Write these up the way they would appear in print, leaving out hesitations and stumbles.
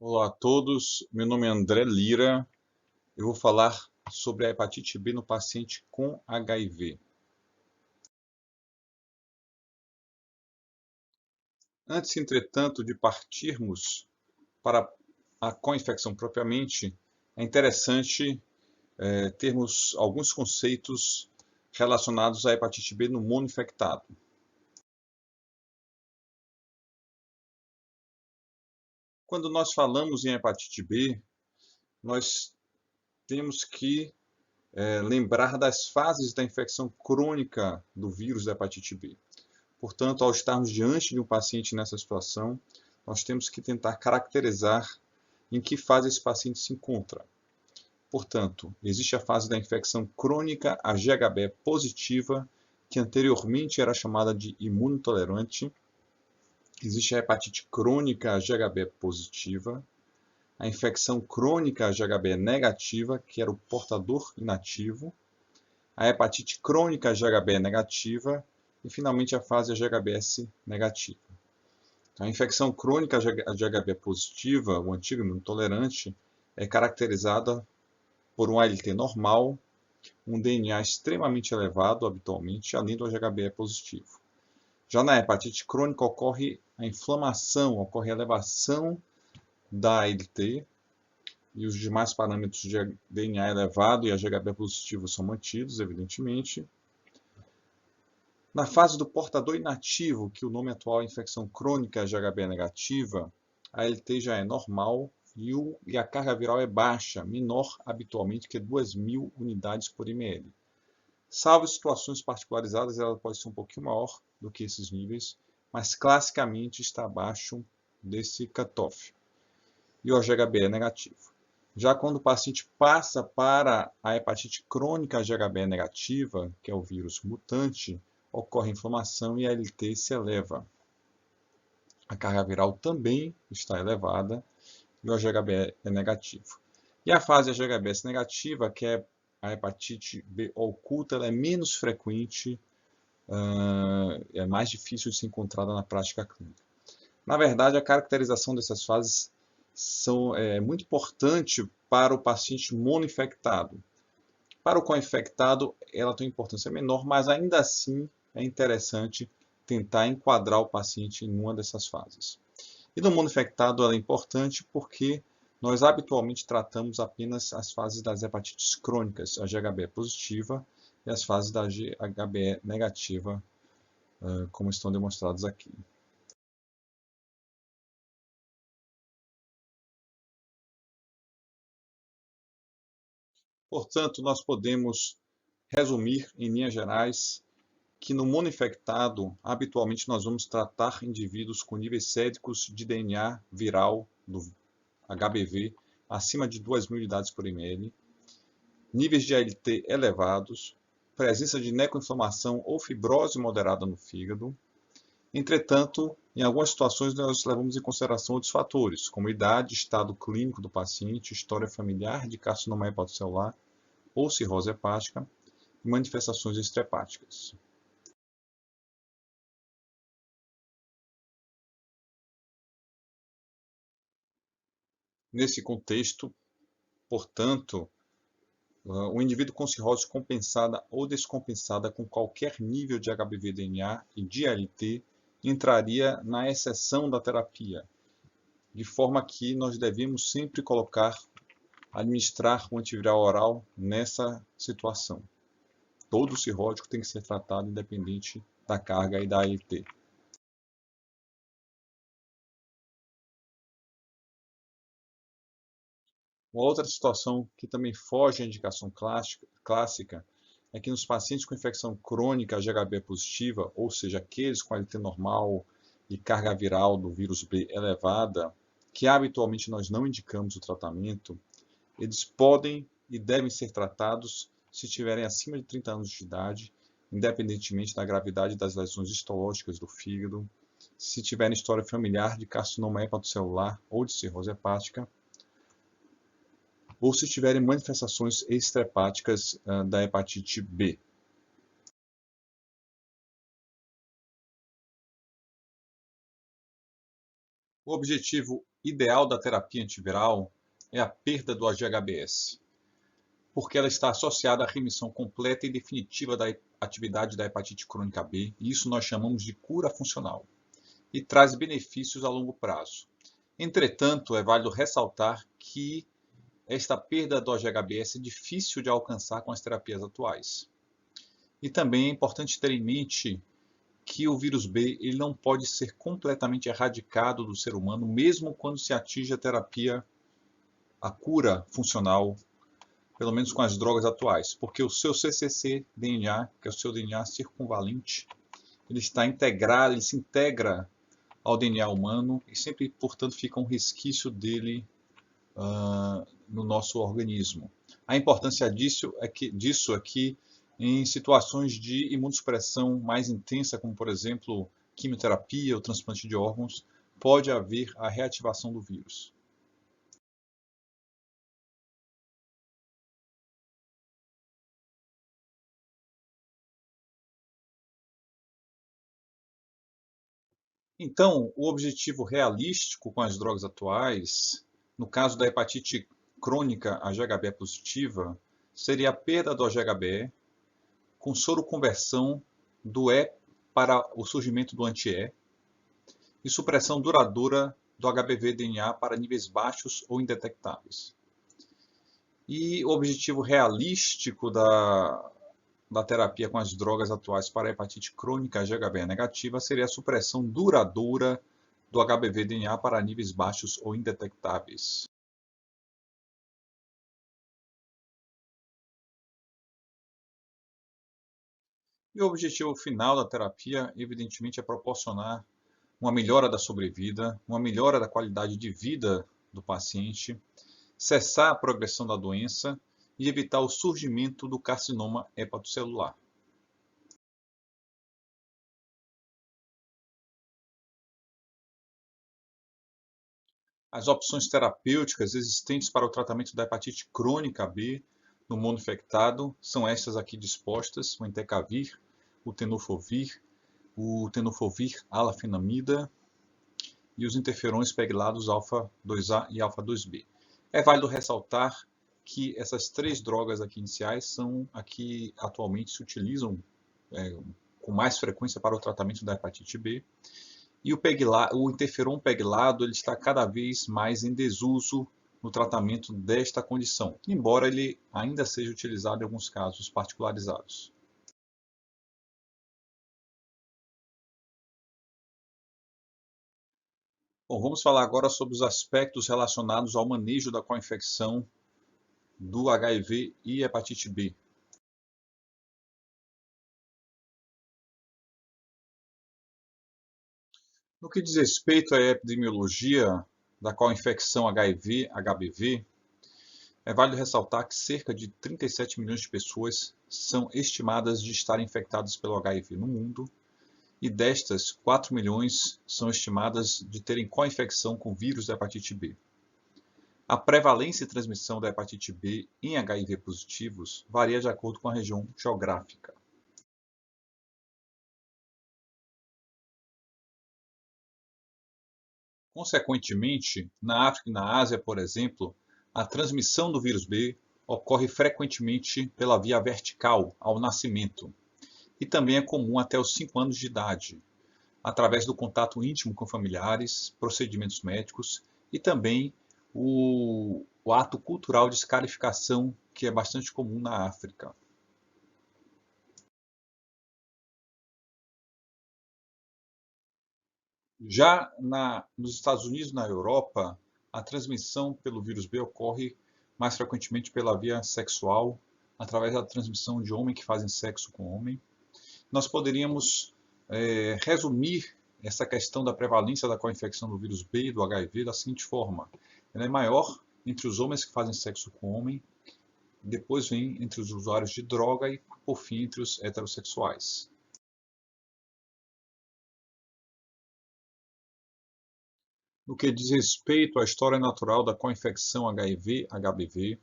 Olá a todos, meu nome é André Lira. Eu vou falar sobre a hepatite B no paciente com HIV. Antes, entretanto, de partirmos para a co-infecção propriamente, é interessante termos alguns conceitos relacionados à hepatite B no monoinfectado. Quando nós falamos em hepatite B, nós temos que lembrar das fases da infecção crônica do vírus da hepatite B. Portanto, ao estarmos diante de um paciente nessa situação, nós temos que tentar caracterizar em que fase esse paciente se encontra. Portanto, existe a fase da infecção crônica a GHB positiva, que anteriormente era chamada de imunotolerante. Existe a hepatite crônica a GHB positiva, a infecção crônica a GHB negativa, que era o portador inativo, a hepatite crônica a GHB negativa e, finalmente, a fase HBs negativa. Então, a infecção crônica de HB positiva, o antigo imunotolerante, é caracterizada por um ALT normal, um DNA extremamente elevado habitualmente, além do HB positivo. Já na hepatite crônica ocorre a inflamação, ocorre a elevação da ALT e os demais parâmetros de DNA elevado e HB positivo são mantidos, evidentemente. Na fase do portador inativo, que o nome atual é infecção crônica GHB negativa, a LT já é normal e a carga viral é baixa, menor habitualmente que 2.000 unidades por ml. Salvo situações particularizadas, ela pode ser um pouquinho maior do que esses níveis, mas classicamente está abaixo desse cutoff. E o GHB é negativo. Já quando o paciente passa para a hepatite crônica GHB negativa, que é o vírus mutante, ocorre inflamação e a ALT se eleva. A carga viral também está elevada e o HB é negativo. E a fase HBs negativa, que é a hepatite B oculta, ela é menos frequente, é mais difícil de ser encontrada na prática clínica. Na verdade, a caracterização dessas fases é muito importante para o paciente monoinfectado. Para o co-infectado, ela tem importância menor, mas ainda assim é interessante tentar enquadrar o paciente em uma dessas fases. E no monoinfectado ela é importante porque nós habitualmente tratamos apenas as fases das hepatites crônicas, a GHB positiva e as fases da GHB negativa, como estão demonstrados aqui. Portanto, nós podemos resumir, em linhas gerais, que no monoinfectado, habitualmente nós vamos tratar indivíduos com níveis séricos de DNA viral do HBV acima de 2.000 unidades por ml, níveis de ALT elevados, presença de necroinflamação ou fibrose moderada no fígado. Entretanto, em algumas situações nós levamos em consideração outros fatores, como idade, estado clínico do paciente, história familiar de carcinoma hepatocelular ou cirrose hepática e manifestações extrahepáticas. Nesse contexto, portanto, o indivíduo com cirrose compensada ou descompensada com qualquer nível de HBV-DNA e de ALT entraria na exceção da terapia, de forma que nós devemos sempre administrar o antiviral oral nessa situação. Todo cirrótico tem que ser tratado independente da carga e da ALT. Uma outra situação que também foge à indicação clássica é que nos pacientes com infecção crônica GHB positiva, ou seja, aqueles com ALT normal e carga viral do vírus B elevada, que habitualmente nós não indicamos o tratamento, eles podem e devem ser tratados se tiverem acima de 30 anos de idade, independentemente da gravidade das lesões histológicas do fígado, se tiverem história familiar de carcinoma hepatocelular ou de cirrose hepática, ou se tiverem manifestações extrahepáticas da hepatite B. O objetivo ideal da terapia antiviral é a perda do AGHBS, porque ela está associada à remissão completa e definitiva da atividade da hepatite crônica B, e isso nós chamamos de cura funcional, e traz benefícios a longo prazo. Entretanto, é válido ressaltar que esta perda do AGHBS é difícil de alcançar com as terapias atuais. E também é importante ter em mente que o vírus B ele não pode ser completamente erradicado do ser humano, mesmo quando se atinge a terapia, a cura funcional, pelo menos com as drogas atuais, porque o seu cccDNA, que é o seu DNA circunvalente, ele está integrado, ele se integra ao DNA humano e sempre, portanto, fica um resquício dele no nosso organismo. A importância disso é que em situações de imunossupressão mais intensa, como por exemplo quimioterapia ou transplante de órgãos, pode haver a reativação do vírus. Então, o objetivo realístico com as drogas atuais, no caso da hepatite crônica HB positiva, seria a perda do HB com soroconversão do E para o surgimento do anti-E e supressão duradoura do HBV-DNA para níveis baixos ou indetectáveis. E o objetivo realístico da terapia com as drogas atuais para a hepatite crônica HB negativa seria a supressão duradoura do HBV-DNA para níveis baixos ou indetectáveis. E o objetivo final da terapia, evidentemente, é proporcionar uma melhora da sobrevida, uma melhora da qualidade de vida do paciente, cessar a progressão da doença e evitar o surgimento do carcinoma hepatocelular. As opções terapêuticas existentes para o tratamento da hepatite crônica B no mundo infectado são estas aqui dispostas: o entecavir, o tenofovir alafenamida e os interferões pegylados alfa-2A e alfa-2B. É válido ressaltar que essas três drogas aqui iniciais são a que atualmente se utilizam com mais frequência para o tratamento da hepatite B. E o interferon PEGlado ele está cada vez mais em desuso no tratamento desta condição, embora ele ainda seja utilizado em alguns casos particularizados. Bom, vamos falar agora sobre os aspectos relacionados ao manejo da co-infecção do HIV e hepatite B. No que diz respeito à epidemiologia da co-infecção HIV-HBV, é válido ressaltar que cerca de 37 milhões de pessoas são estimadas de estarem infectadas pelo HIV no mundo, e destas, 4 milhões são estimadas de terem co-infecção com vírus da hepatite B. A prevalência e transmissão da hepatite B em HIV positivos varia de acordo com a região geográfica. Consequentemente, na África e na Ásia, por exemplo, a transmissão do vírus B ocorre frequentemente pela via vertical ao nascimento e também é comum até os 5 anos de idade, através do contato íntimo com familiares, procedimentos médicos e também o ato cultural de escarificação, que é bastante comum na África. Já nos Estados Unidos e na Europa, a transmissão pelo vírus B ocorre mais frequentemente pela via sexual, através da transmissão de homem que fazem sexo com homem. Nós poderíamos resumir essa questão da prevalência da co-infecção do vírus B e do HIV da seguinte forma: ela é maior entre os homens que fazem sexo com homem, depois vem entre os usuários de droga e, por fim, entre os heterossexuais. No que diz respeito à história natural da co-infecção HIV-HBV,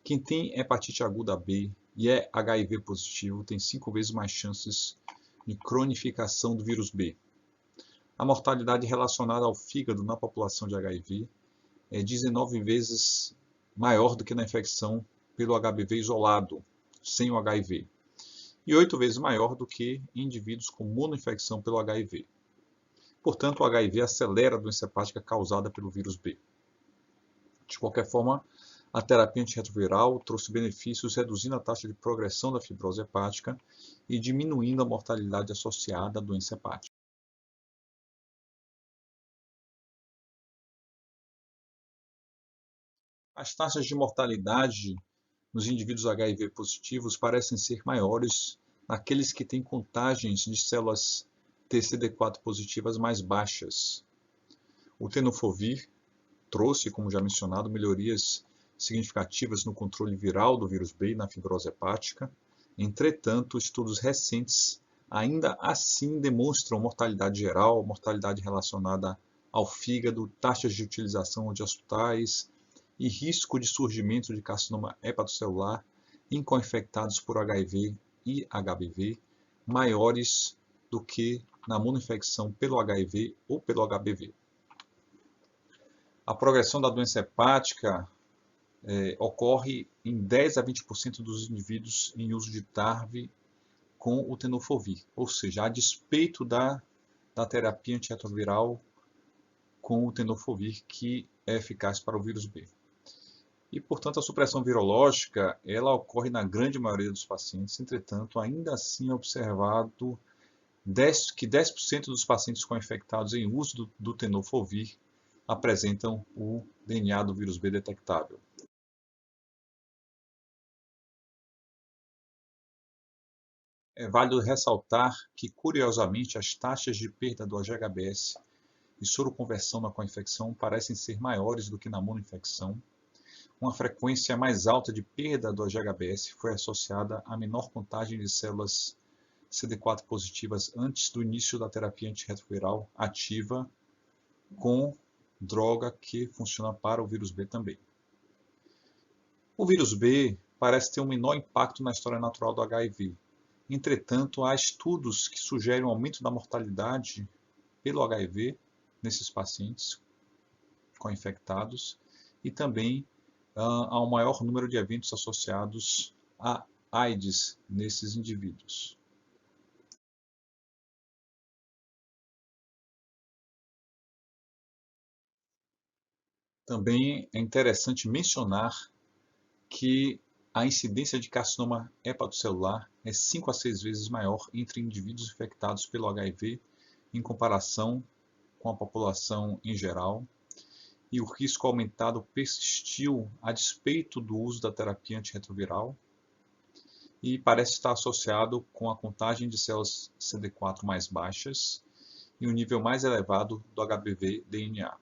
quem tem hepatite aguda B e é HIV positivo tem 5 vezes mais chances de cronificação do vírus B. A mortalidade relacionada ao fígado na população de HIV é 19 vezes maior do que na infecção pelo HBV isolado, sem o HIV, e 8 vezes maior do que em indivíduos com monoinfecção pelo HIV. Portanto, o HIV acelera a doença hepática causada pelo vírus B. De qualquer forma, a terapia antirretroviral trouxe benefícios reduzindo a taxa de progressão da fibrose hepática e diminuindo a mortalidade associada à doença hepática. As taxas de mortalidade nos indivíduos HIV positivos parecem ser maiores naqueles que têm contagens de células TCD4 positivas mais baixas. O tenofovir trouxe, como já mencionado, melhorias significativas no controle viral do vírus B e na fibrose hepática. Entretanto, estudos recentes ainda assim demonstram mortalidade geral, mortalidade relacionada ao fígado, taxas de utilização de hospitais e risco de surgimento de carcinoma hepatocelular em co-infectados por HIV e HBV maiores do que na monoinfecção pelo HIV ou pelo HBV. A progressão da doença hepática ocorre em 10 a 20% dos indivíduos em uso de TARV com o tenofovir, ou seja, a despeito da terapia antirretroviral com o tenofovir, que é eficaz para o vírus B. E, portanto, a supressão virológica ela ocorre na grande maioria dos pacientes, entretanto, ainda assim é observado que 10% dos pacientes co-infectados em uso do tenofovir apresentam o DNA do vírus B detectável. É válido ressaltar que, curiosamente, as taxas de perda do HBS e soroconversão na co-infecção parecem ser maiores do que na monoinfecção. Uma frequência mais alta de perda do HBS foi associada a menor contagem de células CD4 positivas antes do início da terapia antirretroviral ativa com droga que funciona para o vírus B também. O vírus B parece ter um menor impacto na história natural do HIV. Entretanto, há estudos que sugerem um aumento da mortalidade pelo HIV nesses pacientes co-infectados e também há um maior número de eventos associados a AIDS nesses indivíduos. Também é interessante mencionar que a incidência de carcinoma hepatocelular é 5 a 6 vezes maior entre indivíduos infectados pelo HIV em comparação com a população em geral, e o risco aumentado persistiu a despeito do uso da terapia antirretroviral e parece estar associado com a contagem de células CD4 mais baixas e um nível mais elevado do HBV-DNA.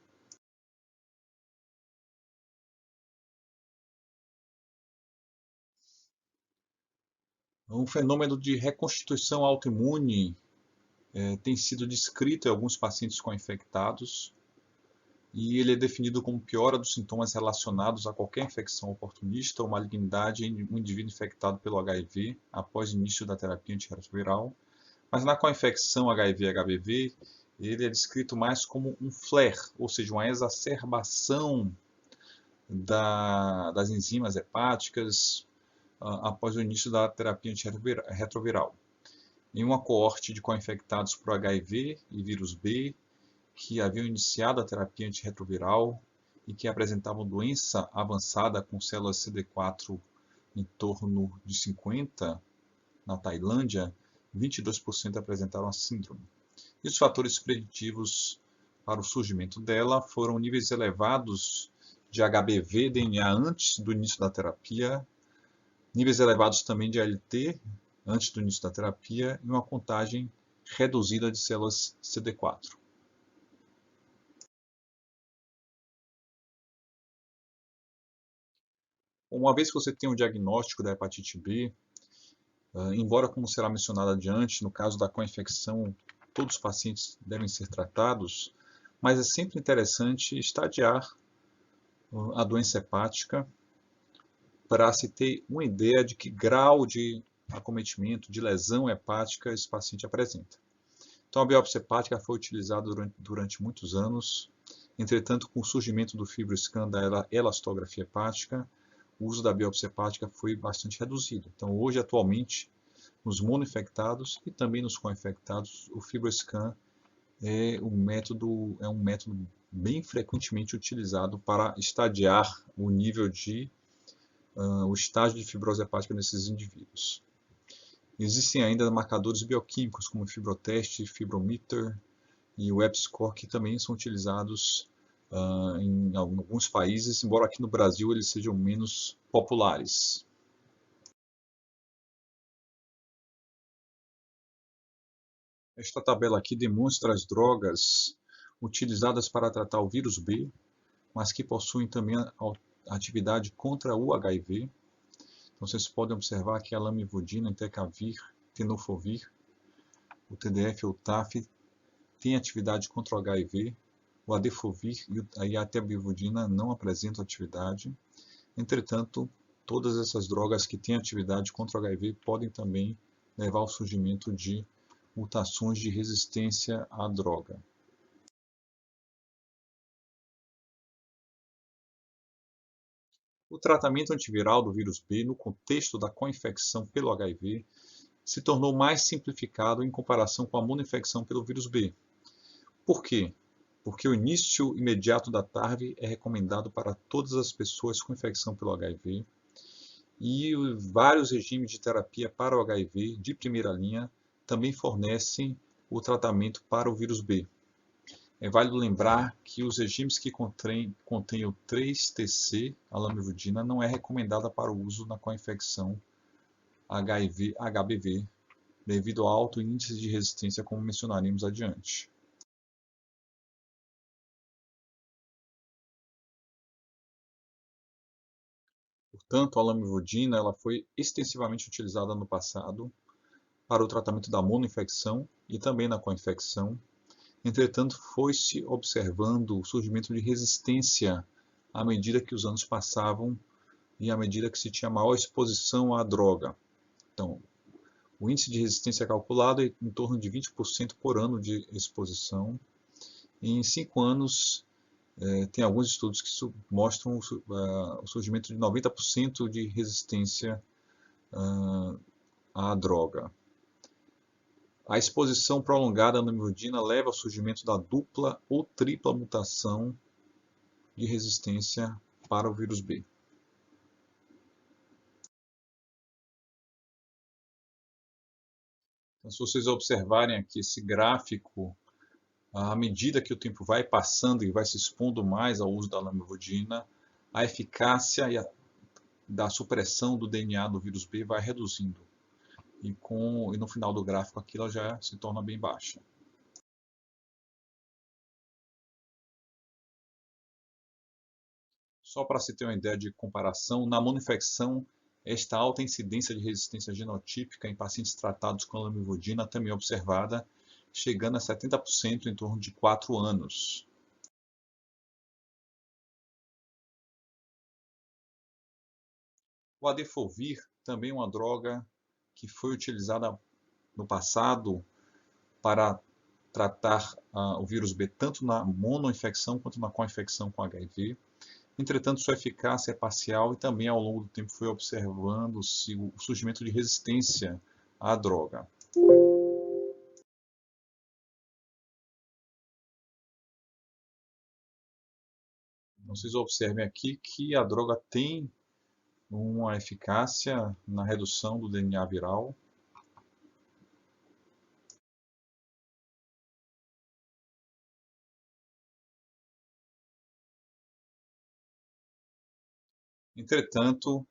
Um fenômeno de reconstituição autoimune tem sido descrito em alguns pacientes co-infectados e ele é definido como piora dos sintomas relacionados a qualquer infecção oportunista ou malignidade em um indivíduo infectado pelo HIV após o início da terapia antirretroviral. Mas na co-infecção HIV-HBV, ele é descrito mais como um flare, ou seja, uma exacerbação das enzimas hepáticas após o início da terapia antirretroviral. Em uma coorte de co-infectados por HIV e vírus B, que haviam iniciado a terapia antirretroviral e que apresentavam doença avançada com células CD4 em torno de 50 na Tailândia, 22% apresentaram a síndrome. E os fatores preditivos para o surgimento dela foram níveis elevados de HBV-DNA antes do início da terapia, níveis elevados também de ALT antes do início da terapia e uma contagem reduzida de células CD4. Uma vez que você tem o diagnóstico da hepatite B, embora, como será mencionado adiante, no caso da co-infecção, todos os pacientes devem ser tratados, mas é sempre interessante estadiar a doença hepática para se ter uma ideia de que grau de acometimento, de lesão hepática esse paciente apresenta. Então, a biópsia hepática foi utilizada durante muitos anos. Entretanto, com o surgimento do FibroScan da elastografia hepática, o uso da biópsia hepática foi bastante reduzido. Então, hoje, atualmente, nos monoinfectados e também nos co-infectados, o FibroScan é um método bem frequentemente utilizado para estadiar o estágio de fibrose hepática nesses indivíduos. Existem ainda marcadores bioquímicos como o fibroteste, fibrometer e o EPSCOR, que também são utilizados em alguns países, embora aqui no Brasil eles sejam menos populares. Esta tabela aqui demonstra as drogas utilizadas para tratar o vírus B, mas que possuem também a atividade contra o HIV. Então, vocês podem observar que a lamivudina, entecavir, tenofovir, o TDF ou TAF tem atividade contra o HIV, o adefovir e a aterabivudina não apresentam atividade. Entretanto, todas essas drogas que têm atividade contra o HIV podem também levar ao surgimento de mutações de resistência à droga. O tratamento antiviral do vírus B, no contexto da co-infecção pelo HIV, se tornou mais simplificado em comparação com a monoinfecção pelo vírus B. Por quê? Porque o início imediato da TARV é recomendado para todas as pessoas com infecção pelo HIV e vários regimes de terapia para o HIV de primeira linha também fornecem o tratamento para o vírus B. É válido lembrar que os regimes que contêm o 3-TC, a lamivudina, não é recomendada para o uso na co-infecção HIV-HBV, devido ao alto índice de resistência, como mencionaremos adiante. Portanto, a lamivudina ela foi extensivamente utilizada no passado para o tratamento da monoinfecção e também na co-infecção. Entretanto, foi-se observando o surgimento de resistência à medida que os anos passavam e à medida que se tinha maior exposição à droga. Então, o índice de resistência calculado é em torno de 20% por ano de exposição. E em 5 anos, tem alguns estudos que mostram o surgimento de 90% de resistência à droga. A exposição prolongada à lamivudina leva ao surgimento da dupla ou tripla mutação de resistência para o vírus B. Então, se vocês observarem aqui esse gráfico, à medida que o tempo vai passando e vai se expondo mais ao uso da lamivudina, a eficácia da supressão do DNA do vírus B vai reduzindo. E no final do gráfico aqui ela já se torna bem baixa. Só para se ter uma ideia de comparação, na monoinfecção, esta alta incidência de resistência genotípica em pacientes tratados com lamivudina também é observada, chegando a 70% em torno de 4 anos. O adefovir também é uma droga que foi utilizada no passado para tratar o vírus B tanto na monoinfecção quanto na co-infecção com HIV. Entretanto, sua eficácia é parcial e também ao longo do tempo foi observando-se o surgimento de resistência à droga. Vocês observem aqui que a droga tem uma eficácia na redução do DNA viral. Entretanto,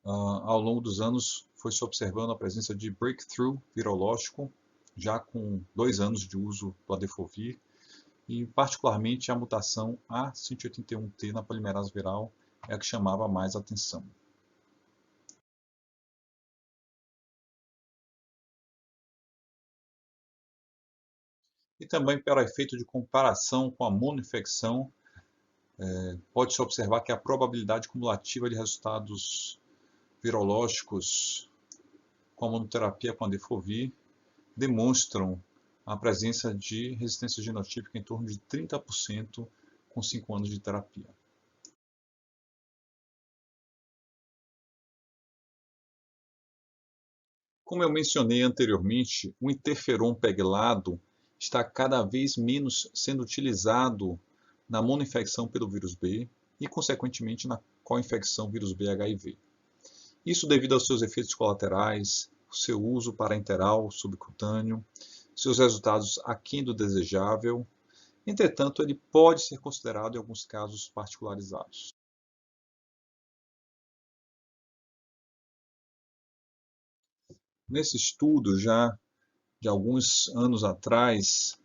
ao longo dos anos foi-se observando a presença de breakthrough virológico, já com 2 anos de uso do adefovir, e particularmente a mutação A181T na polimerase viral é a que chamava mais atenção. E também para efeito de comparação com a monoinfecção, pode-se observar que a probabilidade cumulativa de resultados virológicos com a monoterapia com a adefovir demonstram a presença de resistência genotípica em torno de 30% com 5 anos de terapia. Como eu mencionei anteriormente, o interferon PEGlado está cada vez menos sendo utilizado na monoinfecção pelo vírus B e, consequentemente, na co-infecção vírus B HIV. Isso devido aos seus efeitos colaterais, seu uso parenteral subcutâneo, seus resultados aquém do desejável. Entretanto, ele pode ser considerado em alguns casos particularizados. Nesse estudo, já de alguns anos atrás,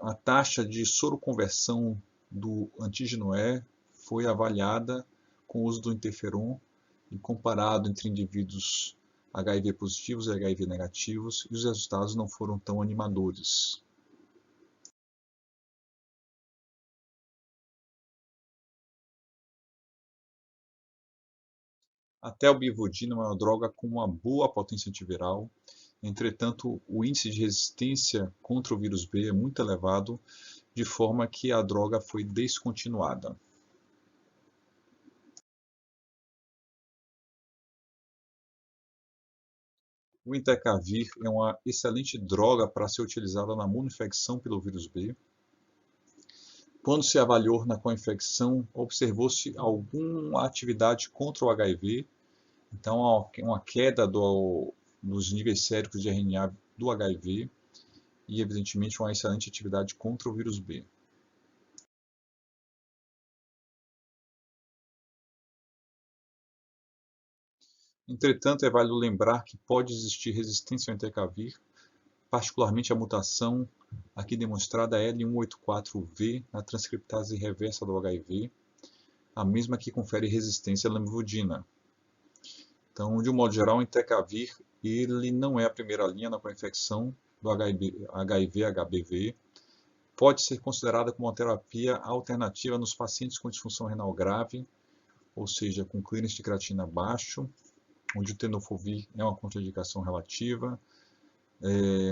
a taxa de soroconversão do antígeno E foi avaliada com o uso do interferon e comparado entre indivíduos HIV positivos e HIV negativos, e os resultados não foram tão animadores. A telbivudina é uma droga com uma boa potência antiviral, entretanto, o índice de resistência contra o vírus B é muito elevado, de forma que a droga foi descontinuada. O entecavir é uma excelente droga para ser utilizada na monoinfecção pelo vírus B. Quando se avaliou na co-infecção, observou-se alguma atividade contra o HIV, então uma queda dos níveis séricos de RNA do HIV e, evidentemente, uma excelente atividade contra o vírus B. Entretanto, é válido lembrar que pode existir resistência ao entecavir, particularmente a mutação aqui demonstrada L184V na transcriptase reversa do HIV, a mesma que confere resistência à lamivudina. Então, de um modo geral, o entecavir ele não é a primeira linha na co-infecção do HIV-HBV. Pode ser considerada como uma terapia alternativa nos pacientes com disfunção renal grave, ou seja, com clearance de creatina baixo, onde o tenofovir é uma contraindicação relativa.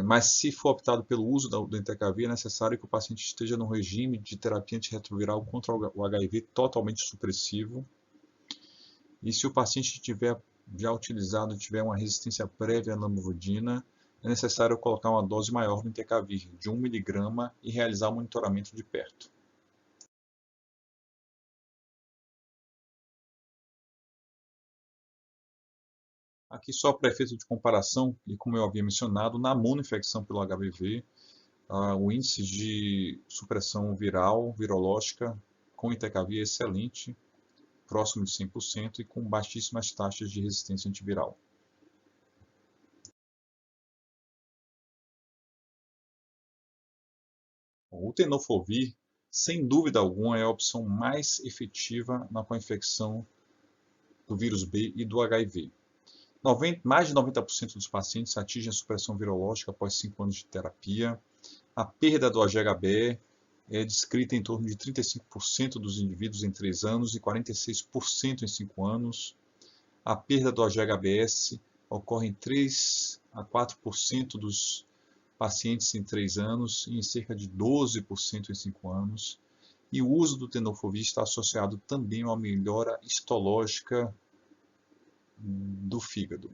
Mas se for optado pelo uso do entecavir, é necessário que o paciente esteja no regime de terapia antirretroviral contra o HIV totalmente supressivo. E se o paciente tiver já utilizado, tiver uma resistência prévia à lamivudina, é necessário colocar uma dose maior do entecavir, de 1 mg, e realizar o monitoramento de perto. Aqui só para efeito de comparação, e como eu havia mencionado, na monoinfecção pelo HBV, o índice de supressão viral, virológica, com entecavir é excelente, próximo de 100% e com baixíssimas taxas de resistência antiviral. O tenofovir, sem dúvida alguma, é a opção mais efetiva na co-infecção do vírus B e do HIV. Mais de 90% dos pacientes atingem a supressão virológica após 5 anos de terapia. A perda do AGHBE é descrita em torno de 35% dos indivíduos em 3 anos e 46% em 5 anos. A perda do AGHBS ocorre em 3 a 4% dos pacientes em 3 anos e em cerca de 12% em 5 anos. E o uso do tenofovir está associado também a uma melhora histológica do fígado.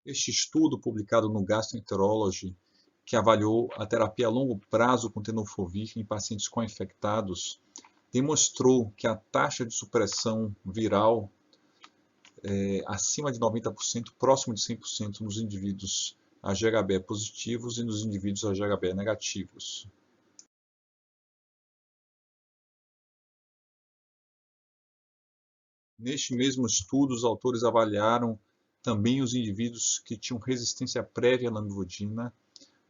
Este estudo, publicado no Gastroenterology, que avaliou a terapia a longo prazo com tenofovir em pacientes co-infectados, demonstrou que a taxa de supressão viral acima de 90%, próximo de 100% nos indivíduos AGHB positivos e nos indivíduos AGHB negativos. Neste mesmo estudo, os autores avaliaram também os indivíduos que tinham resistência prévia à lamivudina,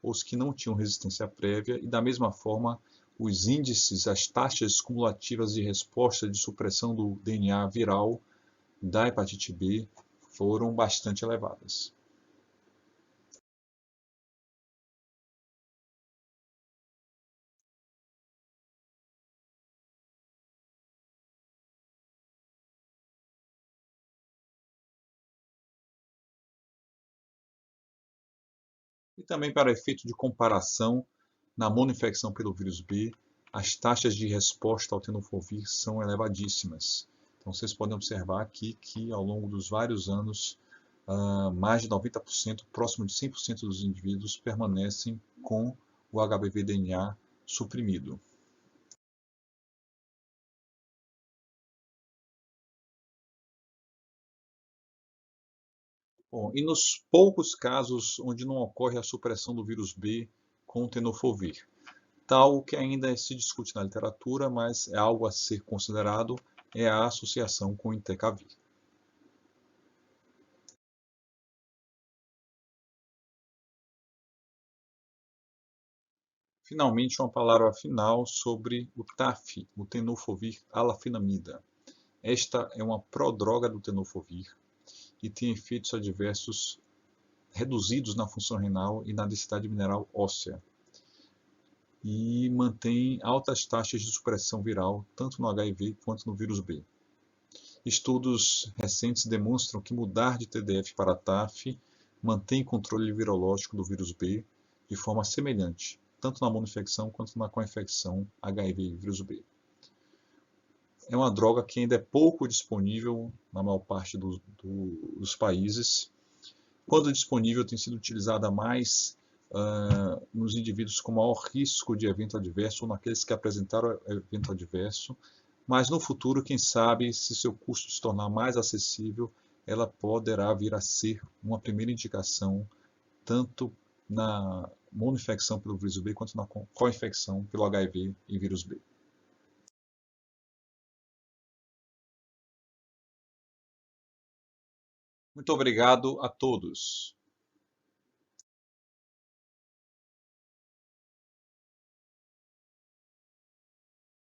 os que não tinham resistência prévia, e da mesma forma, os índices, as taxas cumulativas de resposta de supressão do DNA viral da hepatite B foram bastante elevadas. também para efeito de comparação, na monoinfecção pelo vírus B, as taxas de resposta ao tenofovir são elevadíssimas. Então, vocês podem observar aqui que, ao longo dos vários anos, mais de 90%, próximo de 100% dos indivíduos permanecem com o HBV-DNA suprimido. Bom, e nos poucos casos onde não ocorre a supressão do vírus B com tenofovir, tal que ainda se discute na literatura, mas é algo a ser considerado, é a associação com o Entecavir. Finalmente, uma palavra final sobre o TAF, o tenofovir alafenamida. Esta é uma prodroga do tenofovir e tem efeitos adversos reduzidos na função renal e na densidade mineral óssea, e mantém altas taxas de supressão viral, tanto no HIV quanto no vírus B. Estudos recentes demonstram que mudar de TDF para TAF mantém controle virológico do vírus B de forma semelhante, tanto na monoinfecção quanto na coinfecção HIV e vírus B. É uma droga que ainda é pouco disponível na maior parte dos países. Quando disponível, tem sido utilizada mais nos indivíduos com maior risco de evento adverso ou naqueles que apresentaram evento adverso. Mas no futuro, quem sabe, se seu custo se tornar mais acessível, ela poderá vir a ser uma primeira indicação tanto na monoinfecção pelo vírus B quanto na co-infecção pelo HIV e vírus B. Muito obrigado a todos.